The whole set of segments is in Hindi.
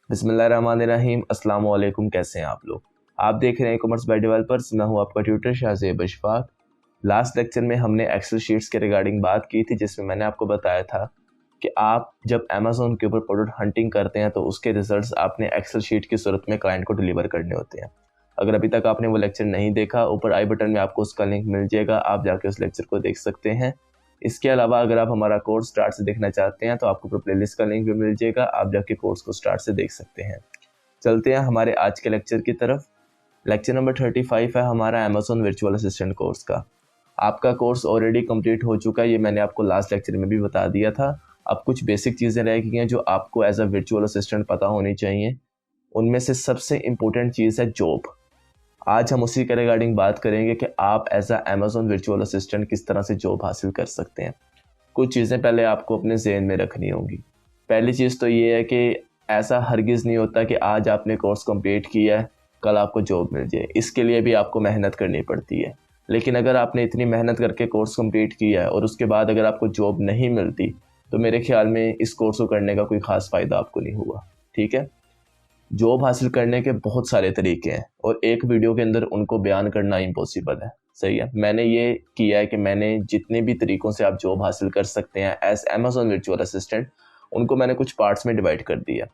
बिस्मिल्लाहिर्रहमानिर्रहीम। अस्सलाम वालेकुम। कैसे हैं आप लोग? आप देख रहे हैं कॉमर्स बाय डेवलपर्स। मैं हूं आपका tutor Shahzeb Ashfaq. Last lecture में हमने एक्सेल शीट्स के रिगार्डिंग बात की थी, जिसमें मैंने आपको बताया था कि आप जब अमेज़ॉन के ऊपर प्रोडक्ट हंटिंग करते हैं तो उसके रिजल्ट्स आपने एक्सेल शीट की सूरत में क्लाइंट को डिलीवर करने होते हैं। अगर अभी तक आपने वो लेक्चर नहीं देखा, ऊपर आई बटन में आपको उसका लिंक मिल जाएगा, आप जाके उस लेक्चर को देख सकते हैं। इसके अलावा अगर आप हमारा कोर्स स्टार्ट से देखना चाहते हैं तो आपको ऊपर प्लेलिस्ट का लिंक भी मिल जाएगा, आप जाके कोर्स को स्टार्ट से देख सकते हैं। चलते हैं हमारे आज के लेक्चर की तरफ। लेक्चर नंबर 35 है हमारा अमेज़ॉन वर्चुअल असिस्टेंट कोर्स का। आपका कोर्स ऑलरेडी कंप्लीट हो चुका है, ये मैंने आपको लास्ट लेक्चर में भी बता दिया था। अब कुछ बेसिक चीज़ें रह गई हैं जो आपको एज अ वर्चुअल असिस्टेंट पता होनी चाहिए। उनमें से सबसे इम्पोर्टेंट चीज़ है जॉब। आज हम उसी के रिगार्डिंग बात करेंगे कि आप as a Amazon virtual assistant किस तरह से जॉब हासिल कर सकते हैं। कुछ चीज़ें पहले आपको अपने ज़हन में रखनी होंगी। पहली चीज़ तो ये है कि ऐसा हरगिज़ नहीं होता कि आज आपने कोर्स कंप्लीट किया है कल आपको जॉब मिल जाए। इसके लिए भी आपको मेहनत करनी पड़ती है। लेकिन अगर आपने इतनी मेहनत करके कोर्स कंप्लीट किया है और उसके बाद अगर आपको जॉब नहीं मिलती तो मेरे ख्याल में इस कोर्स को करने का कोई ख़ास फ़ायदा आपको नहीं हुआ। ठीक है, जॉब हासिल करने के बहुत सारे तरीके हैं और एक वीडियो के अंदर उनको बयान करना इम्पॉसिबल है। सही है, मैंने ये किया है कि मैंने जितने भी तरीक़ों से आप जॉब हासिल कर सकते हैं एज अमेज़ॉन वर्चुअल असिस्टेंट, उनको मैंने कुछ पार्ट्स में डिवाइड कर दिया।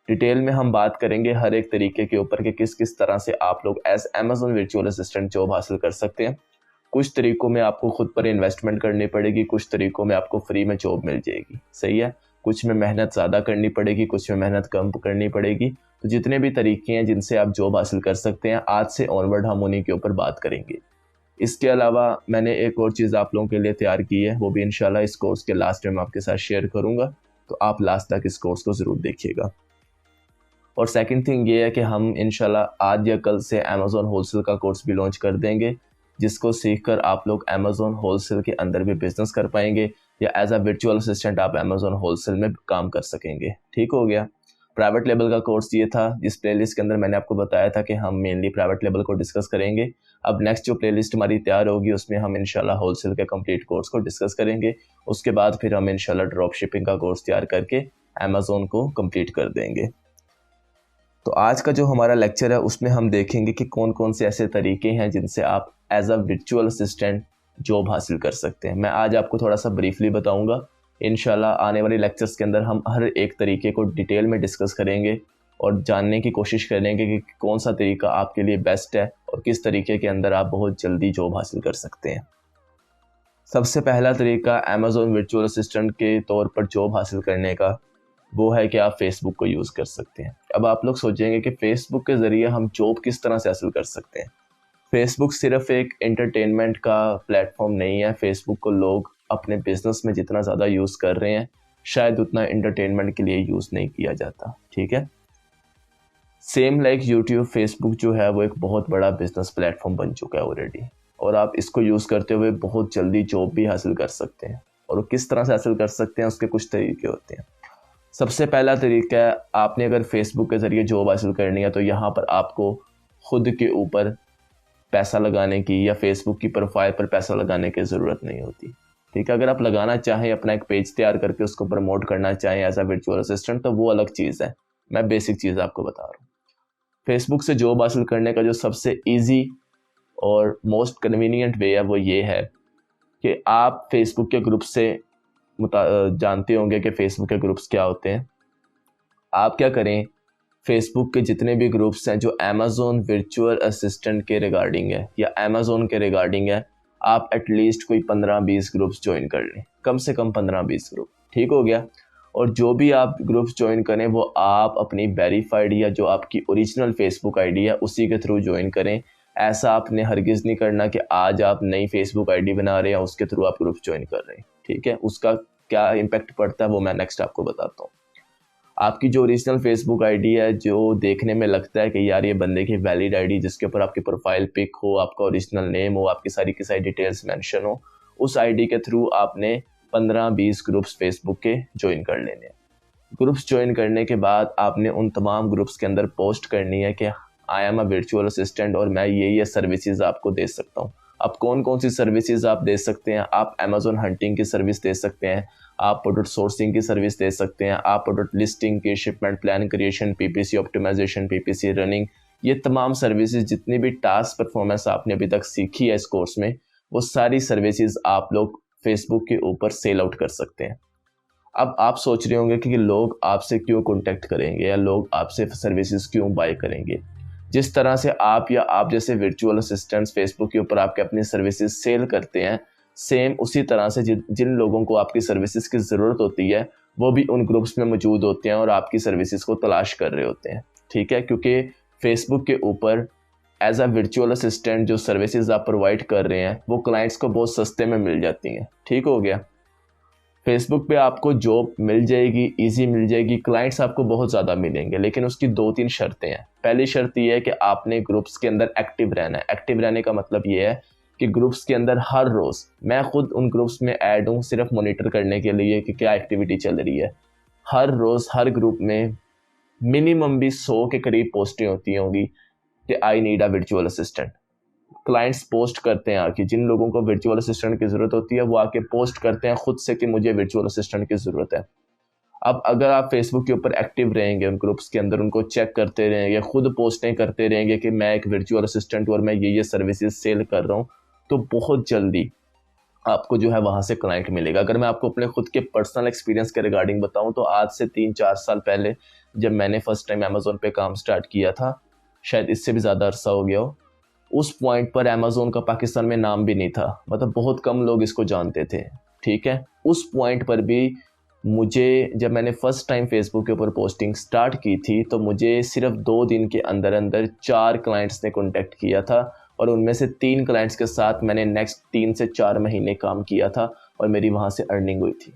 डिटेल में हम बात करेंगे हर एक तरीके के ऊपर कि किस किस तरह से आप लोग as Amazon virtual assistant job हासिल कर सकते हैं। कुछ तरीकों में आपको खुद पर इन्वेस्टमेंट करनी पड़ेगी, कुछ तरीकों में आपको फ्री में जॉब मिल जाएगी। सही है, कुछ में मेहनत ज़्यादा करनी पड़ेगी, कुछ में मेहनत कम करनी पड़ेगी। तो जितने भी तरीके हैं जिनसे आप जॉब हासिल कर सकते हैं, आज से ऑनवर्ड हम उन्हीं के ऊपर बात करेंगे। इसके अलावा मैंने एक और चीज़ आप लोगों के लिए तैयार की है, वो भी इंशाल्लाह इस कोर्स के लास्ट में मैं आपके साथ शेयर करूँगा, तो आप लास्ट तक इस कोर्स को ज़रूर देखिएगा। और सेकंड थिंग ये है कि हम इंशाल्लाह आज या कल से अमेज़ॉन होलसेल का कोर्स भी लॉन्च कर देंगे, जिसको सीखकर आप लोग अमेज़ॉन होलसेल के अंदर भी बिजनेस कर पाएंगे या एज अ वर्चुअल असिस्टेंट आप अमेज़ॉन होलसेल में काम कर सकेंगे। ठीक हो गया। प्राइवेट लेवल का कोर्स ये था, जिस प्लेलिस्ट के अंदर मैंने आपको बताया था कि हम मेनली प्राइवेट लेवल को डिस्कस करेंगे। अब नेक्स्ट जो प्लेलिस्ट हमारी तैयार होगी उसमें हम इंशाल्लाह होलसेल के कंप्लीट कोर्स को डिस्कस करेंगे। उसके बाद फिर हम इंशाल्लाह ड्रॉप शिपिंग का कोर्स तैयार करके अमेज़ॉन को कंप्लीट कर देंगे। तो आज का जो हमारा लेक्चर है उसमें हम देखेंगे कि कौन कौन से ऐसे तरीके हैं जिनसे आप as a virtual assistant job हासिल कर सकते हैं। मैं आज आपको थोड़ा सा ब्रीफली बताऊंगा। इंशाल्लाह आने वाले लेक्चर्स के अंदर हम हर एक तरीके को डिटेल में डिस्कस करेंगे और जानने की कोशिश करेंगे कि कौन सा तरीका आपके लिए बेस्ट है और किस तरीके के अंदर आप बहुत जल्दी जॉब हासिल कर सकते हैं। सबसे पहला तरीका अमेज़ॉन वर्चुअल असिस्टेंट के तौर पर जॉब हासिल करने का वो है कि आप फेसबुक को यूज़ कर सकते हैं। अब आप लोग सोचेंगे कि फेसबुक के ज़रिए हम जॉब किस तरह से हासिल कर सकते हैं। फेसबुक सिर्फ एक एंटरटेनमेंट का प्लेटफॉर्म नहीं है। फेसबुक को लोग अपने बिजनेस में जितना ज़्यादा यूज़ कर रहे हैं, शायद उतना एंटरटेनमेंट के लिए यूज़ नहीं किया जाता। ठीक है, सेम लाइक यूट्यूब, फेसबुक जो है वो एक बहुत बड़ा बिजनेस प्लेटफॉर्म बन चुका है ऑलरेडी, और आप इसको यूज़ करते हुए बहुत जल्दी जॉब भी हासिल कर सकते हैं। और वो किस तरह से हासिल कर सकते हैं, उसके कुछ तरीके होते हैं। सबसे पहला तरीका है, आपने अगर फेसबुक के ज़रिए जॉब हासिल करनी है तो यहाँ पर आपको खुद के ऊपर पैसा लगाने की या फेसबुक की प्रोफाइल पर पैसा लगाने की ज़रूरत नहीं होती। ठीक है, अगर आप लगाना चाहें, अपना एक पेज तैयार करके उसको प्रमोट करना चाहें एज अ वर्चुअल असिस्टेंट, तो वो अलग चीज़ है। मैं बेसिक चीज़ आपको बता रहा हूँ। फेसबुक से जॉब हासिल करने का जो सबसे ईजी और मोस्ट कन्वीनियंट वे है वो ये है कि आप फेसबुक के ग्रुप से जानते होंगे कि फेसबुक के ग्रुप्स क्या होते हैं। आप क्या करें, फेसबुक के जितने भी ग्रुप्स हैं जो अमेज़ॉन वर्चुअल असिस्टेंट के रिगार्डिंग है या अमेज़ॉन के रिगार्डिंग है, आप एटलीस्ट कोई 15-20 ग्रुप्स ज्वाइन कर लें, कम से कम 15-20 ग्रुप। ठीक हो गया। और जो भी आप ग्रुप्स ज्वाइन करें वो आप अपनी वेरीफाइड या जो आपकी ओरिजिनल फेसबुक आईडी है उसी के थ्रू ज्वाइन करें। ऐसा आपने हरगिज़ नहीं करना कि आज आप नई फेसबुक आईडी बना रहे हैं उसके थ्रू आप ग्रुप ज्वाइन कर रहे हैं। ठीक है, उसका क्या इम्पैक्ट पड़ता है वो मैं नेक्स्ट आपको बताता हूँ। आपकी जो ओरिजिनल फेसबुक आईडी है, जो देखने में लगता है कि यार ये बंदे की वैलिड आईडी, जिसके ऊपर आपकी प्रोफाइल पिक हो, आपका ओरिजिनल नेम हो, आपकी सारी की सारी डिटेल्स मेंशन हो, उस आईडी के थ्रू आपने 15-20 ग्रुप्स फेसबुक के ज्वाइन कर लेने हैं। ग्रुप्स ज्वाइन करने के बाद आपने उन तमाम ग्रुप्स के अंदर पोस्ट करनी है कि I am a virtual assistant और मैं ये सर्विसेज आपको दे सकता हूँ। अब कौन कौन सी सर्विसेज आप दे सकते हैं, आप अमेज़ॉन हंटिंग की सर्विस दे सकते हैं, आप प्रोडक्ट सोर्सिंग की सर्विस दे सकते हैं, आप प्रोडक्ट लिस्टिंग की, shipment plan creation, PPC optimization, PPC running, ये तमाम सर्विसेज जितनी भी टास्क परफॉर्मेंस आपने अभी तक सीखी है इस कोर्स में, वो सारी सर्विसेज आप लोग फेसबुक के ऊपर सेल आउट कर सकते हैं। अब आप सोच रहे होंगे कि लोग आपसे क्यों कॉन्टेक्ट करेंगे या लोग आपसे सर्विसेज क्यों बाय करेंगे। जिस तरह से आप या आप जैसे वर्चुअल असिस्टेंट्स फेसबुक के ऊपर आपके अपनी सर्विसेज सेल करते हैं, सेम उसी तरह से जिन लोगों को आपकी सर्विसेज की ज़रूरत होती है वो भी उन ग्रुप्स में मौजूद होते हैं और आपकी सर्विसेज को तलाश कर रहे होते हैं। ठीक है, क्योंकि फेसबुक के ऊपर एज अ वर्चुअल असिस्टेंट जो सर्विसेज आप प्रोवाइड कर रहे हैं वो क्लाइंट्स को बहुत सस्ते में मिल जाती हैं। ठीक हो गया, फेसबुक पे आपको जॉब मिल जाएगी, इजी मिल जाएगी, क्लाइंट्स आपको बहुत ज़्यादा मिलेंगे, लेकिन उसकी 2-3 शर्तें हैं। पहली शर्त ये है कि आपने ग्रुप्स के अंदर एक्टिव रहना है। एक्टिव रहने का मतलब ये है कि ग्रुप्स के अंदर हर रोज़, मैं खुद उन ग्रुप्स में ऐड हूँ सिर्फ मॉनिटर करने के लिए कि क्या एक्टिविटी चल रही है। हर रोज़ हर ग्रुप में मिनिमम भी 100 के करीब पोस्टें होती होंगी कि I need a virtual assistant. Clients post करते हैं आके, जिन लोगों को वर्चुअल असिस्टेंट की ज़रूरत होती है वो आके पोस्ट करते हैं खुद से कि मुझे वर्चुअल असिस्टेंट की ज़रूरत है। अब अगर आप फेसबुक के ऊपर एक्टिव रहेंगे, उन ग्रुप्स के अंदर उनको चेक करते रहेंगे, खुद पोस्टें करते रहेंगे कि मैं एक वर्चुअल असिस्टेंट और मैं ये सर्विसेज सेल कर रहा हूँ, तो बहुत जल्दी आपको जो है वहाँ से क्लाइंट मिलेगा। अगर मैं आपको अपने खुद के पर्सनल एक्सपीरियंस के रिगार्डिंग बताऊँ तो आज से 3-4 साल पहले जब मैंने फर्स्ट टाइम अमेज़ोन पे काम स्टार्ट किया था, शायद इससे भी ज़्यादा अरसा हो गया हो, उस पॉइंट पर अमेज़ोन का पाकिस्तान में नाम भी नहीं था, मतलब बहुत कम लोग इसको जानते थे। ठीक है, उस पॉइंट पर भी मुझे, जब मैंने फ़र्स्ट टाइम फेसबुक के ऊपर पोस्टिंग स्टार्ट की थी तो मुझे सिर्फ 2 दिन के अंदर अंदर 4 क्लाइंट्स ने कॉन्टेक्ट किया था और उनमें से 3 क्लाइंट्स के साथ मैंने नेक्स्ट 3 से 4 महीने काम किया था और मेरी वहाँ से अर्निंग हुई थी।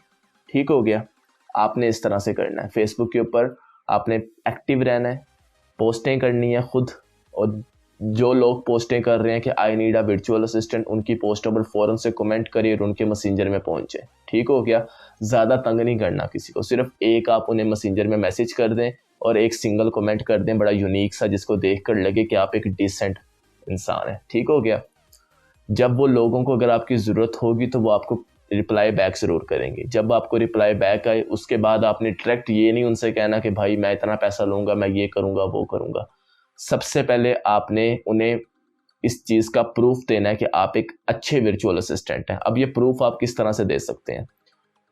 ठीक हो गया, आपने इस तरह से करना है। फेसबुक के ऊपर आपने एक्टिव रहना है, पोस्टें करनी है खुद, और जो लोग पोस्टें कर रहे हैं कि I need a virtual assistant, उनकी पोस्टों पर फ़ौरन से कमेंट करिए और उनके मैसेंजर में पहुंचे। ठीक हो गया, ज़्यादा तंग नहीं करना किसी को, सिर्फ एक आप उन्हें मैसेंजर में मैसेज कर दें और एक सिंगल कमेंट कर दें बड़ा यूनिक सा, जिसको देख कर लगे कि आप एक डिसेंट इंसान हैं। ठीक हो गया, जब वो लोगों को अगर आपकी ज़रूरत होगी तो वो आपको रिप्लाई बैक ज़रूर करेंगे। जब आपको रिप्लाई बैक आए उसके बाद आपने डायरेक्ट ये नहीं उनसे कहना कि भाई मैं इतना पैसा लूँगा, मैं ये करूँगा वो करूँगा। सबसे पहले आपने उन्हें इस चीज़ का प्रूफ देना है कि आप एक अच्छे वर्चुअल असिस्टेंट हैं। अब ये प्रूफ आप किस तरह से दे सकते हैं?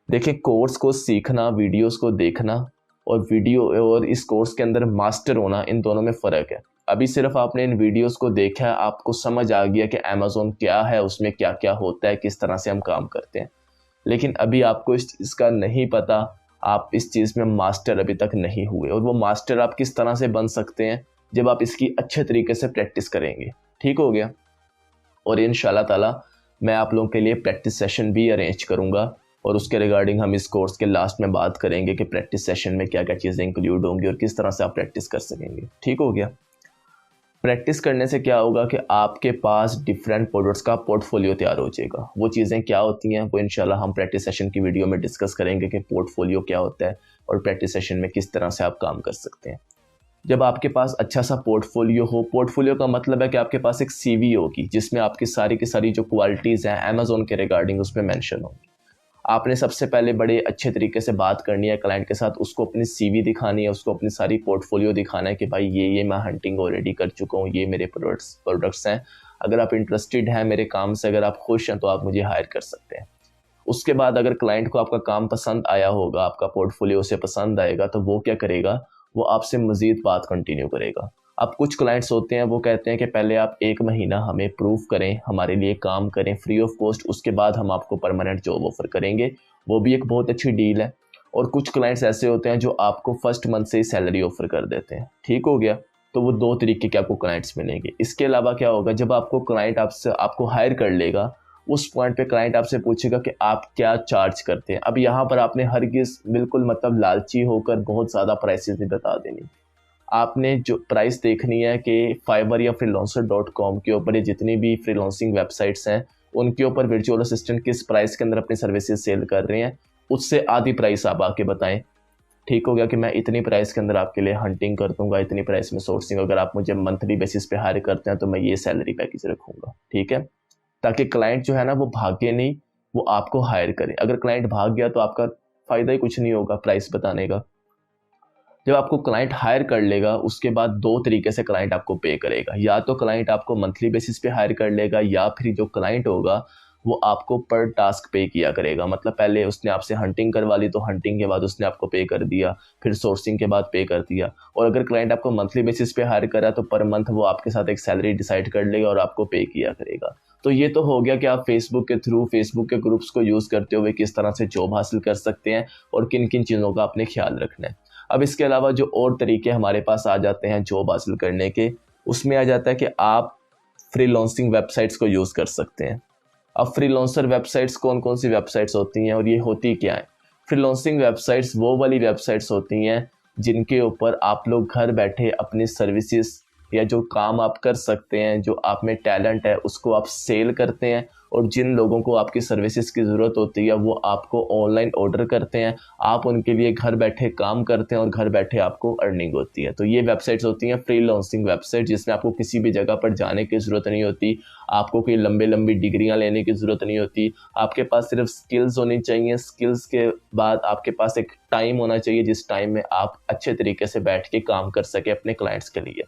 देखिए, कोर्स को सीखना, वीडियोस को देखना और वीडियो और इस कोर्स के अंदर मास्टर होना, इन दोनों में फ़र्क है। अभी सिर्फ आपने इन वीडियोस को देखा है, आपको समझ आ गया कि अमेज़ॉन क्या है, उसमें क्या क्या होता है, किस तरह से हम काम करते हैं, लेकिन अभी आपको इस चीज़ का नहीं पता, आप इस चीज़ में मास्टर अभी तक नहीं हुए। और वो मास्टर आप किस तरह से बन सकते हैं? जब आप इसकी अच्छे तरीके से प्रैक्टिस करेंगे। ठीक हो गया, और इंशाल्लाह ताला मैं आप लोगों के लिए प्रैक्टिस सेशन भी अरेंज करूंगा और उसके रिगार्डिंग हम इस कोर्स के लास्ट में बात करेंगे कि प्रैक्टिस सेशन में क्या क्या चीज़ें इंक्लूड होंगी और किस तरह से आप प्रैक्टिस कर सकेंगे। ठीक हो गया, प्रैक्टिस करने से क्या होगा कि आपके पास डिफरेंट प्रोडक्ट्स का पोर्टफोलियो तैयार हो जाएगा। वो चीज़ें क्या होती हैं वो इंशाल्लाह हम प्रैक्टिस सेशन की वीडियो में डिस्कस करेंगे कि पोर्टफोलियो क्या होता है और प्रैक्टिस सेशन में किस तरह से आप काम कर सकते हैं। जब आपके पास अच्छा सा पोर्टफोलियो हो, पोर्टफोलियो का मतलब है कि आपके पास एक सीवी होगी जिसमें आपकी सारी की सारी जो क्वालिटीज़ हैं अमेज़ॉन के रिगार्डिंग उसमें मेंशन होंगी। आपने सबसे पहले बड़े अच्छे तरीके से बात करनी है क्लाइंट के साथ, उसको अपनी सीवी दिखानी है, उसको अपनी सारी पोर्टफोलियो दिखाना है कि भाई ये मैं हंटिंग ऑलरेडी कर चुका हूँ, ये मेरे प्रोडक्ट्स हैं, अगर आप इंटरेस्टेड हैं मेरे काम से, अगर आप खुश हैं तो आप मुझे हायर कर सकते हैं। उसके बाद अगर क्लाइंट को आपका काम पसंद आया होगा, आपका पोर्टफोलियो उसे पसंद आएगा, तो वो क्या करेगा, वो आपसे मज़ीद बात कंटिन्यू करेगा। अब कुछ क्लाइंट्स होते हैं वो कहते हैं कि पहले आप 1 महीना हमें प्रूव करें, हमारे लिए काम करें फ्री ऑफ कॉस्ट, उसके बाद हम आपको परमानेंट जॉब ऑफर करेंगे, वो भी एक बहुत अच्छी डील है। और कुछ क्लाइंट्स ऐसे होते हैं जो आपको फर्स्ट मंथ से ही सैलरी ऑफर कर देते हैं। ठीक हो गया, तो वो 2 तरीके के आपको क्लाइंट्स मिलेंगे। इसके अलावा क्या होगा, जब आपको क्लाइंट आपको हायर कर लेगा, उस पॉइंट पे क्लाइंट आपसे पूछेगा कि आप क्या चार्ज करते हैं। अब यहाँ पर आपने हरगिज़ बिल्कुल मतलब लालची होकर बहुत ज़्यादा प्राइसेस नहीं बता देनी। आपने जो प्राइस देखनी है कि फाइवर या freelancer.com के ऊपर जितनी भी फ्रीलांसिंग वेबसाइट्स हैं उनके ऊपर वर्चुअल असिस्टेंट किस प्राइस के अंदर अपनी सर्विसेज सेल कर रहे हैं, उससे आधी प्राइस आप आके बताएं। ठीक हो गया कि मैं इतनी प्राइस के अंदर आपके लिए हंटिंग कर दूंगा, इतनी प्राइस में सोर्सिंग, अगर आप मुझे मंथली बेसिस पे हायर करते हैं तो मैं ये सैलरी पैकेज रखूंगा। ठीक है, ताकि क्लाइंट जो है ना वो भागे नहीं, वो आपको हायर करे। अगर क्लाइंट भाग गया तो आपका फ़ायदा ही कुछ नहीं होगा प्राइस बताने का। जब आपको क्लाइंट हायर कर लेगा उसके बाद दो तरीके से क्लाइंट आपको पे करेगा, या तो क्लाइंट आपको मंथली बेसिस पे हायर कर लेगा, या फिर जो क्लाइंट होगा वो आपको पर टास्क पे किया करेगा। मतलब पहले उसने आपसे हंटिंग करवा ली तो हंटिंग के बाद उसने आपको पे कर दिया, फिर सोर्सिंग के बाद पे कर दिया। और अगर क्लाइंट आपको मंथली बेसिस पे हायर करा तो पर मंथ वो आपके साथ एक सैलरी डिसाइड कर लेगा और आपको पे किया करेगा। तो ये तो हो गया कि आप फेसबुक के थ्रू, फेसबुक के ग्रुप्स को यूज़ करते हुए किस तरह से जॉब हासिल कर सकते हैं और किन किन चीज़ों का आपने ख्याल रखना है। अब इसके अलावा जो और तरीके हमारे पास आ जाते हैं जॉब हासिल करने के, उसमें आ जाता है कि आप फ्रीलांसिंग वेबसाइट्स को यूज़ कर सकते हैं। अब फ्रीलांसर वेबसाइट्स कौन कौन सी वेबसाइट्स होती हैं और ये होती क्या है? फ्रीलांसिंग वेबसाइट्स वो वाली वेबसाइट्स होती हैं जिनके ऊपर आप लोग घर बैठे अपनी सर्विसेज या जो काम आप कर सकते हैं, जो आप में टैलेंट है, उसको आप सेल करते हैं, और जिन लोगों को आपकी सर्विसेज की ज़रूरत होती है वो आपको ऑनलाइन ऑर्डर करते हैं, आप उनके लिए घर बैठे काम करते हैं और घर बैठे आपको अर्निंग होती है। तो ये वेबसाइट्स होती हैं फ्रीलांसिंग वेबसाइट, जिसमें आपको किसी भी जगह पर जाने की ज़रूरत नहीं होती, आपको कोई लंबी डिग्रियां लेने की ज़रूरत नहीं होती, आपके पास सिर्फ स्किल्स होनी चाहिए। स्किल्स के बाद आपके पास एक टाइम होना चाहिए जिस टाइम में आप अच्छे तरीके से बैठ के काम कर सके अपने क्लाइंट्स के लिए।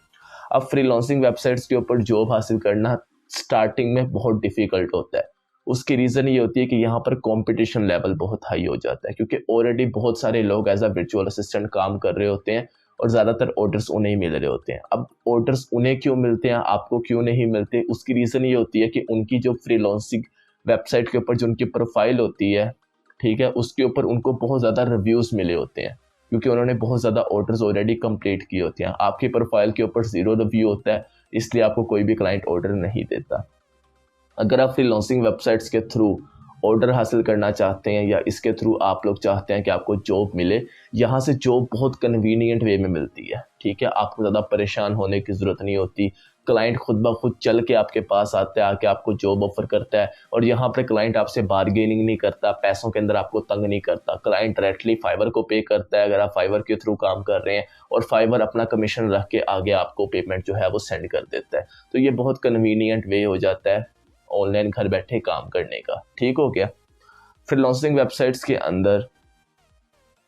अब फ्रीलांसिंग वेबसाइट्स के ऊपर जॉब हासिल करना स्टार्टिंग में बहुत डिफ़िकल्ट होता है। उसकी रीज़न ये होती है कि यहाँ पर कंपटीशन लेवल बहुत हाई हो जाता है, क्योंकि ऑलरेडी बहुत सारे लोग एज अ वर्चुअल असिस्टेंट काम कर रहे होते हैं और ज़्यादातर ऑर्डर्स उन्हें ही मिल रहे होते हैं। अब ऑर्डर्स उन्हें क्यों मिलते हैं, आपको क्यों नहीं मिलते? उसकी रीज़न ये होती है कि उनकी जो फ्रीलांसिंग वेबसाइट के ऊपर जो उनकी प्रोफाइल होती है, ठीक है, उसके ऊपर उनको बहुत ज़्यादा रिव्यूज़ मिले होते हैं, क्योंकि उन्होंने बहुत ज़्यादा ऑर्डर्स ऑलरेडी कंप्लीट किए होते हैं। आपकी प्रोफाइल के ऊपर 0 रिव्यू होता है, इसलिए आपको कोई भी क्लाइंट ऑर्डर नहीं देता। अगर आप फ्रीलांसिंग वेबसाइट्स के थ्रू ऑर्डर हासिल करना चाहते हैं, या इसके थ्रू आप लोग चाहते हैं कि आपको जॉब मिले, यहाँ से जॉब बहुत कन्वीनियंट वे में मिलती है, ठीक है। आपको ज़्यादा परेशान होने की ज़रूरत नहीं होती। क्लाइंट खुद ब खुद चल के आपके पास आता है, आके आपको जॉब ऑफर करता है, और यहाँ पर क्लाइंट आपसे बार्गेनिंग नहीं करता, पैसों के अंदर आपको तंग नहीं करता। क्लाइंट डायरेक्टली फाइवर को पे करता है अगर आप फाइवर के थ्रू काम कर रहे हैं, और फाइवर अपना कमीशन रख के आगे आपको पेमेंट जो है वो सेंड कर देता है। तो ये बहुत कन्वीनियंट वे हो जाता है ऑनलाइन घर बैठे काम करने का, ठीक हो गया। फ्रीलांसिंग वेबसाइट्स के अंदर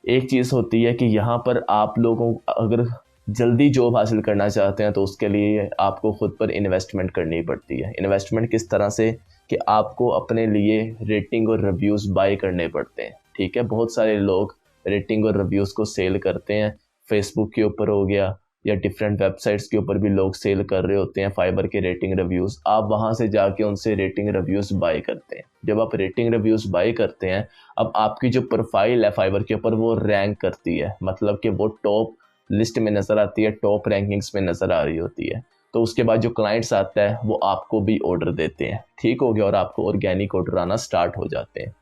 एक चीज़ होती है कि यहाँ पर आप लोगों अगर जल्दी जॉब हासिल करना चाहते हैं तो उसके लिए आपको खुद पर इन्वेस्टमेंट करनी पड़ती है। इन्वेस्टमेंट किस तरह से कि आपको अपने लिए रेटिंग और रिव्यूज़ बाय करने पड़ते हैं, ठीक है। बहुत सारे लोग रेटिंग और रिव्यूज़ को सेल करते हैं, फेसबुक के ऊपर हो गया या डिफरेंट वेबसाइट्स के ऊपर भी लोग सेल कर रहे होते हैं फाइबर के रेटिंग रिव्यूज़। आप वहाँ से जाके उनसे रेटिंग रिव्यूज़ बाय करते हैं। जब आप रेटिंग रिव्यूज़ बाय करते हैं, अब आपकी जो प्रोफाइल है फाइबर के ऊपर वो रैंक करती है, मतलब कि वो टॉप लिस्ट में नज़र आती है, टॉप रैंकिंग्स में नज़र आ रही होती है। तो उसके बाद जो क्लाइंट्स आता है वो आपको भी ऑर्डर देते हैं, ठीक हो गया, और आपको ऑर्गेनिक ऑर्डर आना स्टार्ट हो जाते हैं।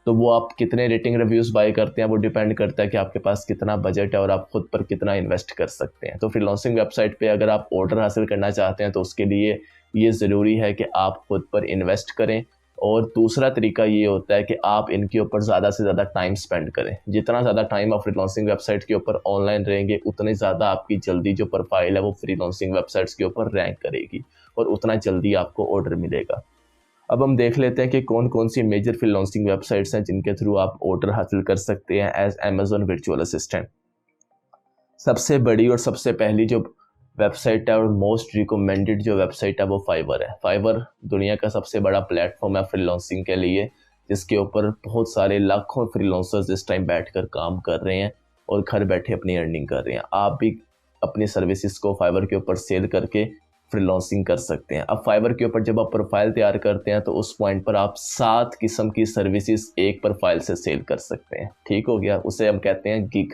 तो वो आप कितने रेटिंग रिव्यूज़ बाय करते हैं वो डिपेंड करता है कि आपके पास कितना बजट है और आप खुद पर कितना इन्वेस्ट कर सकते हैं। तो फ्रीलांसिंग वेबसाइट पे अगर आप ऑर्डर हासिल करना चाहते हैं तो उसके लिए ये ज़रूरी है कि आप खुद पर इन्वेस्ट करें। और दूसरा तरीका ये होता है कि आप इनके ऊपर ज़्यादा से ज़्यादा टाइम स्पेंड करें। जितना ज़्यादा टाइम आप फ्रीलांसिंग वेबसाइट के ऊपर ऑनलाइन रहेंगे, उतने ज़्यादा आपकी जल्दी जो प्रोफाइल है वो फ्रीलांसिंग वेबसाइट्स के ऊपर रैंक करेगी और उतना जल्दी आपको ऑर्डर मिलेगा। अब हम देख लेते हैं कि कौन कौन सी मेजर फ्रीलांसिंग वेबसाइट्स हैं जिनके थ्रू आप ऑर्डर हासिल कर सकते हैं एज अमेजोन वर्चुअल असिस्टेंट। सबसे बड़ी और सबसे पहली जो वेबसाइट है और मोस्ट रिकमेंडेड जो वेबसाइट है वो फाइवर है। फाइवर दुनिया का सबसे बड़ा प्लेटफॉर्म है फ्रीलांसिंग के लिए, जिसके ऊपर बहुत सारे लाखों फ्रीलांसर्स इस टाइम बैठकर काम कर रहे हैं और घर बैठे अपनी अर्निंग कर रहे हैं। आप भी अपनी सर्विसेज को फाइवर के ऊपर सेल करके फ्रीलांसिंग कर सकते हैं। अब फाइवर के ऊपर जब आप प्रोफाइल तैयार करते हैं तो उस पॉइंट पर आप 7 किस्म की सर्विसेज एक प्रोफाइल से सेल कर सकते हैं, ठीक हो गया। उसे हम कहते हैं गिग।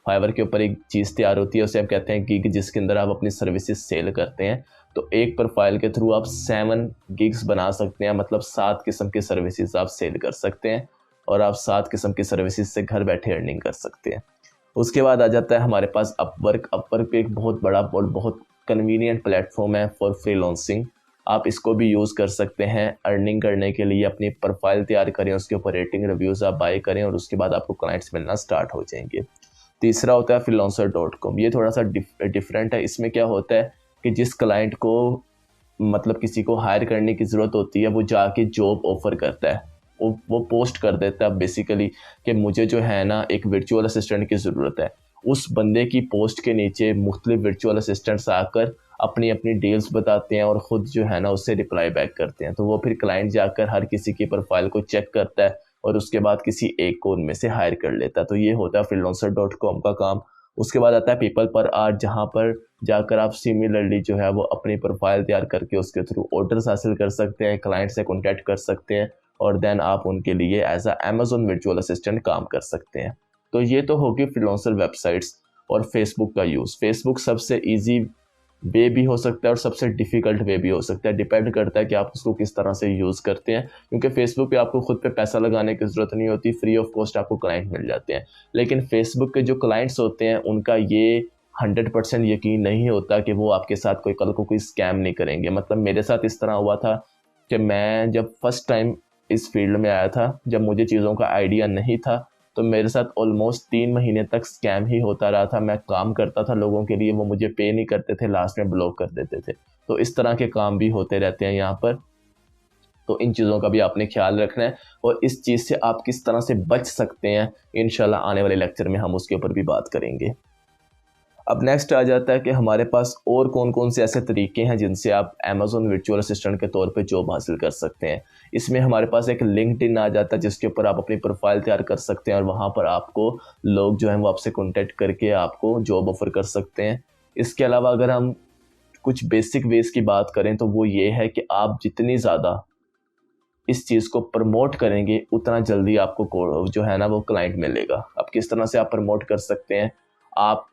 फाइवर के ऊपर एक चीज़ तैयार होती है, उसे हम कहते हैं गिग, जिसके अंदर आप अपनी सर्विसेज सेल करते हैं। तो एक प्रोफाइल के थ्रू आप 7 गिग्स बना सकते हैं, मतलब 7 किस्म की सर्विसेज आप सेल कर सकते हैं और आप 7 किस्म की सर्विसेज से घर बैठे अर्निंग कर सकते हैं। उसके बाद आ जाता है हमारे पास अपवर्क। अपवर्क एक बहुत बड़ा और बहुत कन्वीनियंट प्लेटफॉर्म है फॉर फ्रीलांसिंग। आप इसको भी यूज़ कर सकते हैं अर्निंग करने के लिए। अपनी प्रोफाइल तैयार करें, उसके ऊपर रेटिंग रिव्यूज़ आप बाय करें और उसके बाद आपको क्लाइंट्स मिलना स्टार्ट हो जाएंगे। तीसरा होता है freelancer.com। ये थोड़ा सा डिफरेंट है। इसमें क्या होता है कि जिस क्लाइंट को मतलब किसी को हायर करने की ज़रूरत होती है वो जाके जॉब ऑफ़र करता है, वो पोस्ट कर देता है बेसिकली कि मुझे जो है ना एक वर्चुअल असिस्टेंट की ज़रूरत है। उस बंदे की पोस्ट के नीचे मुख्तलिफ वर्चुअल असिस्टेंट्स आकर अपनी अपनी डील्स बताते हैं और ख़ुद जो है ना उससे रिप्लाई बैक करते हैं। तो वो फिर क्लाइंट जाकर हर किसी की प्रोफाइल को चेक करता है और उसके बाद किसी एक को उनमें से हायर कर लेता है। तो ये होता है freelancer.com का काम। उसके बाद आता है पीपल पर आर्ट, जहाँ पर जाकर आप सिमिलरली जो है वो अपनी प्रोफाइल तैयार करके उसके थ्रू ऑर्डर्स हासिल कर सकते हैं, क्लाइंट से कॉन्टैक्ट कर सकते हैं और देन आप उनके लिए as a Amazon virtual assistant काम कर सकते हैं। तो ये तो होगी फ्रीलांसर वेबसाइट्स और फेसबुक का यूज़। फेसबुक सबसे ईजी वे भी हो सकता है और सबसे डिफ़िकल्ट वे भी हो सकता है, डिपेंड करता है कि आप उसको किस तरह से यूज़ करते हैं। क्योंकि फेसबुक पे आपको खुद पे पैसा लगाने की ज़रूरत नहीं होती, फ्री ऑफ कॉस्ट आपको क्लाइंट मिल जाते हैं। लेकिन फेसबुक के जो क्लाइंट्स होते हैं उनका ये 100% यकीन नहीं होता कि वो आपके साथ कल को कोई स्कैम नहीं करेंगे। मतलब मेरे साथ इस तरह हुआ था कि मैं जब फर्स्ट टाइम इस फील्ड में आया था, जब मुझे चीज़ों का आइडिया नहीं था, तो मेरे साथ ऑलमोस्ट 3 महीने तक स्कैम ही होता रहा था। मैं काम करता था लोगों के लिए, वो मुझे पे नहीं करते थे, लास्ट में ब्लॉक कर देते थे। तो इस तरह के काम भी होते रहते हैं यहाँ पर। तो इन चीज़ों का भी आपने ख्याल रखना है और इस चीज़ से आप किस तरह से बच सकते हैं, इंशाल्लाह आने वाले लेक्चर में हम उसके ऊपर भी बात करेंगे। अब नेक्स्ट आ जाता है कि हमारे पास और कौन कौन से ऐसे तरीके हैं जिनसे आप अमेजोन वर्चुअल असिस्टेंट के तौर पे जॉब हासिल कर सकते हैं। इसमें हमारे पास एक लिंक्डइन आ जाता है जिसके ऊपर आप अपनी प्रोफाइल तैयार कर सकते हैं और वहाँ पर आपको लोग जो हैं वो आपसे कॉन्टेक्ट करके आपको जॉब ऑफर कर सकते हैं। इसके अलावा अगर हम कुछ बेसिक वेज की बात करें तो वो ये है कि आप जितनी ज़्यादा इस चीज़ को प्रमोट करेंगे उतना जल्दी आपको जो है ना वो क्लाइंट मिलेगा। अब किस तरह से आप प्रमोट कर सकते हैं, आप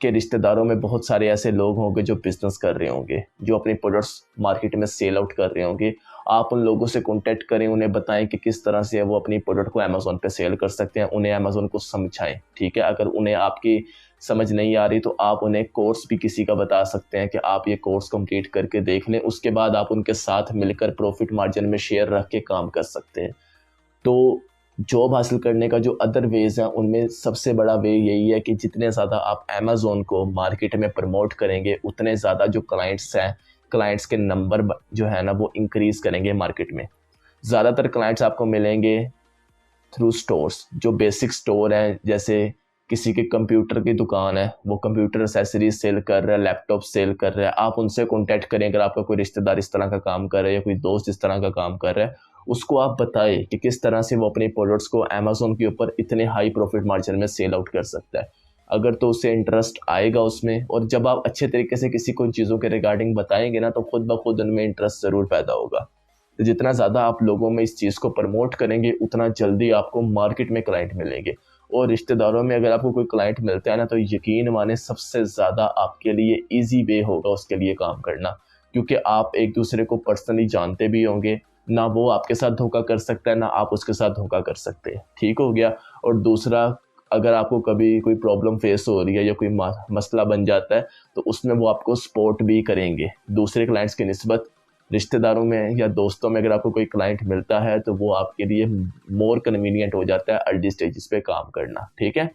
के रिश्तेदारों में बहुत सारे ऐसे लोग होंगे जो बिजनेस कर रहे होंगे, जो अपने प्रोडक्ट्स मार्केट में सेल आउट कर रहे होंगे। आप उन लोगों से कॉन्टेक्ट करें, उन्हें बताएं कि किस तरह से वो अपनी प्रोडक्ट को अमेजोन पे सेल कर सकते हैं, उन्हें अमेजोन को समझाएं। ठीक है, अगर उन्हें आपकी समझ नहीं आ रही तो आप उन्हें कोर्स भी किसी का बता सकते हैं कि आप ये कोर्स कंप्लीट करके देख लें, उसके बाद आप उनके साथ मिलकर प्रॉफिट मार्जिन में शेयर रख के काम कर सकते हैं। तो जॉब हासिल करने का जो अदर वेज है उनमें सबसे बड़ा वे यही है कि जितने ज़्यादा आप अमेजोन को मार्केट में प्रमोट करेंगे उतने ज़्यादा जो क्लाइंट्स हैं, क्लाइंट्स के नंबर जो है ना वो इंक्रीज़ करेंगे मार्केट में। ज़्यादातर क्लाइंट्स आपको मिलेंगे थ्रू स्टोर्स, जो बेसिक स्टोर हैं, जैसे किसी के कंप्यूटर की दुकान है, वो कंप्यूटर एसेसरीज सेल कर रहा है, लैपटॉप सेल कर रहा है, आप उनसे कॉन्टैक्ट करें। अगर आपका कोई रिश्तेदार इस तरह का काम कर रहा है या कोई दोस्त इस तरह का काम कर रहा है, उसको आप बताएं कि किस तरह से वो अपने प्रोडक्ट्स को अमेजोन के ऊपर इतने हाई प्रॉफिट मार्जिन में सेल आउट कर सकता है। अगर तो उसे इंटरेस्ट आएगा उसमें, और जब आप अच्छे तरीके से किसी को इन चीज़ों के रिगार्डिंग बताएंगे ना तो खुद ब खुद उनमें इंटरेस्ट ज़रूर पैदा होगा। तो जितना ज़्यादा आप लोगों में इस चीज़ को प्रमोट करेंगे उतना जल्दी आपको मार्केट में क्लाइंट मिलेंगे। और रिश्तेदारों में अगर आपको कोई क्लाइंट मिलता है ना तो यकीन माने सबसे ज़्यादा आपके लिए ईजी वे होगा उसके लिए काम करना, क्योंकि आप एक दूसरे को पर्सनली जानते भी होंगे। ना वो आपके साथ धोखा कर सकता है, ना आप उसके साथ धोखा कर सकते हैं। ठीक हो गया। और दूसरा, अगर आपको कभी कोई प्रॉब्लम फेस हो रही है या कोई मसला बन जाता है तो उसमें वो आपको सपोर्ट भी करेंगे। दूसरे क्लाइंट्स की निस्बत रिश्तेदारों में या दोस्तों में अगर आपको कोई क्लाइंट मिलता है तो वो आपके लिए मोर कन्वीनियंट हो जाता है अर्ली स्टेजेस पे काम करना। ठीक है,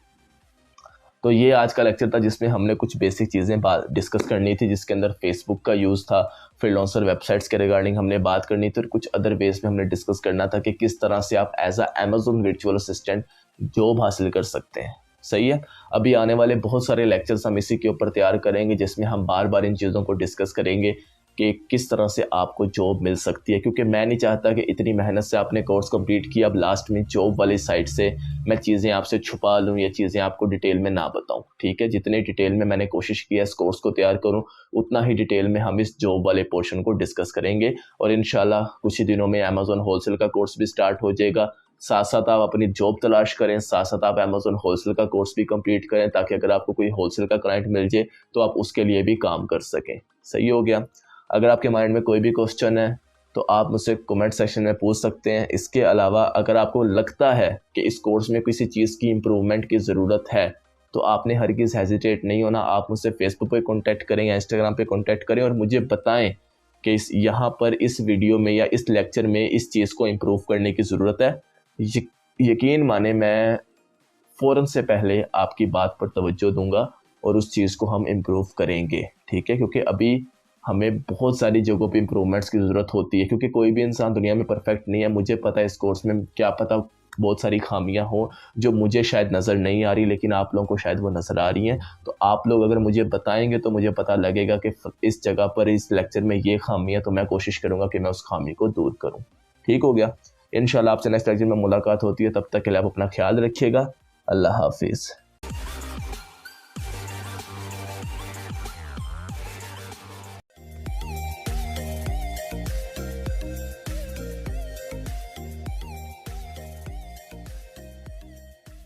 तो ये आज का लेक्चर था जिसमें हमने कुछ बेसिक चीज़ें डिस्कस करनी थी, जिसके अंदर फेसबुक का यूज़ था, फ्रीलांसर वेबसाइट्स के रिगार्डिंग हमने बात करनी थी, और कुछ अदर बेस में हमने डिस्कस करना था कि किस तरह से आप as a Amazon virtual assistant job हासिल कर सकते हैं। सही है। अभी आने वाले बहुत सारे लेक्चर्स हम इसी के ऊपर तैयार करेंगे जिसमें हम बार बार इन चीज़ों को डिस्कस करेंगे कि किस तरह से आपको जॉब मिल सकती है, क्योंकि मैं नहीं चाहता कि इतनी मेहनत से आपने कोर्स कंप्लीट किया, अब लास्ट में जॉब वाली साइड से मैं चीज़ें आपसे छुपा लूँ या चीज़ें आपको डिटेल में ना बताऊँ। ठीक है, जितने डिटेल में मैंने कोशिश किया इस कोर्स को तैयार करूँ उतना ही डिटेल में हम इस जॉब वाले पोर्शन को डिस्कस करेंगे। और इंशाल्लाह कुछ ही दिनों में अमेजोन होलसेल का कोर्स भी स्टार्ट हो जाएगा। साथ साथ आप अपनी जॉब तलाश करें, साथ साथ आप अमेजोन होलसेल का कोर्स भी कंप्लीट करें, ताकि अगर आपको कोई होलसेल का क्लाइंट मिल जाए तो आप उसके लिए भी काम कर सकें। सही हो गया। अगर आपके माइंड में कोई भी क्वेश्चन है तो आप मुझसे कमेंट सेक्शन में पूछ सकते हैं। इसके अलावा अगर आपको लगता है कि इस कोर्स में किसी चीज़ की इम्प्रूवमेंट की ज़रूरत है तो आपने हरगिज़ हेजिटेट नहीं होना, आप मुझसे फेसबुक पे कांटेक्ट करें या इंस्टाग्राम पे कांटेक्ट करें और मुझे बताएं कि यहाँ पर इस वीडियो में या इस लेक्चर में इस चीज़ को इम्प्रूव करने की ज़रूरत है। यकीन माने मैं फ़ौरन से पहले आपकी बात पर तवज्जो दूंगा और उस चीज़ को हम इम्प्रूव करेंगे। ठीक है, क्योंकि अभी हमें बहुत सारी जगहों पे इम्प्रूवमेंट्स की ज़रूरत होती है, क्योंकि कोई भी इंसान दुनिया में परफेक्ट नहीं है। मुझे पता है इस कोर्स में क्या पता बहुत सारी खामियां हों जो मुझे शायद नज़र नहीं आ रही, लेकिन आप लोगों को शायद वो नज़र आ रही हैं। तो आप लोग अगर मुझे बताएंगे तो मुझे पता लगेगा कि इस जगह पर इस लेक्चर में ये खामी है, तो मैं कोशिश करूँगा कि मैं उस खामी को दूर करूँ। ठीक हो गया। इंशाल्लाह आपसे नेक्स्ट लेक्चर में मुलाकात होती है। तब तक के लिए आप अपना ख्याल रखिएगा। अल्लाह हाफिज़।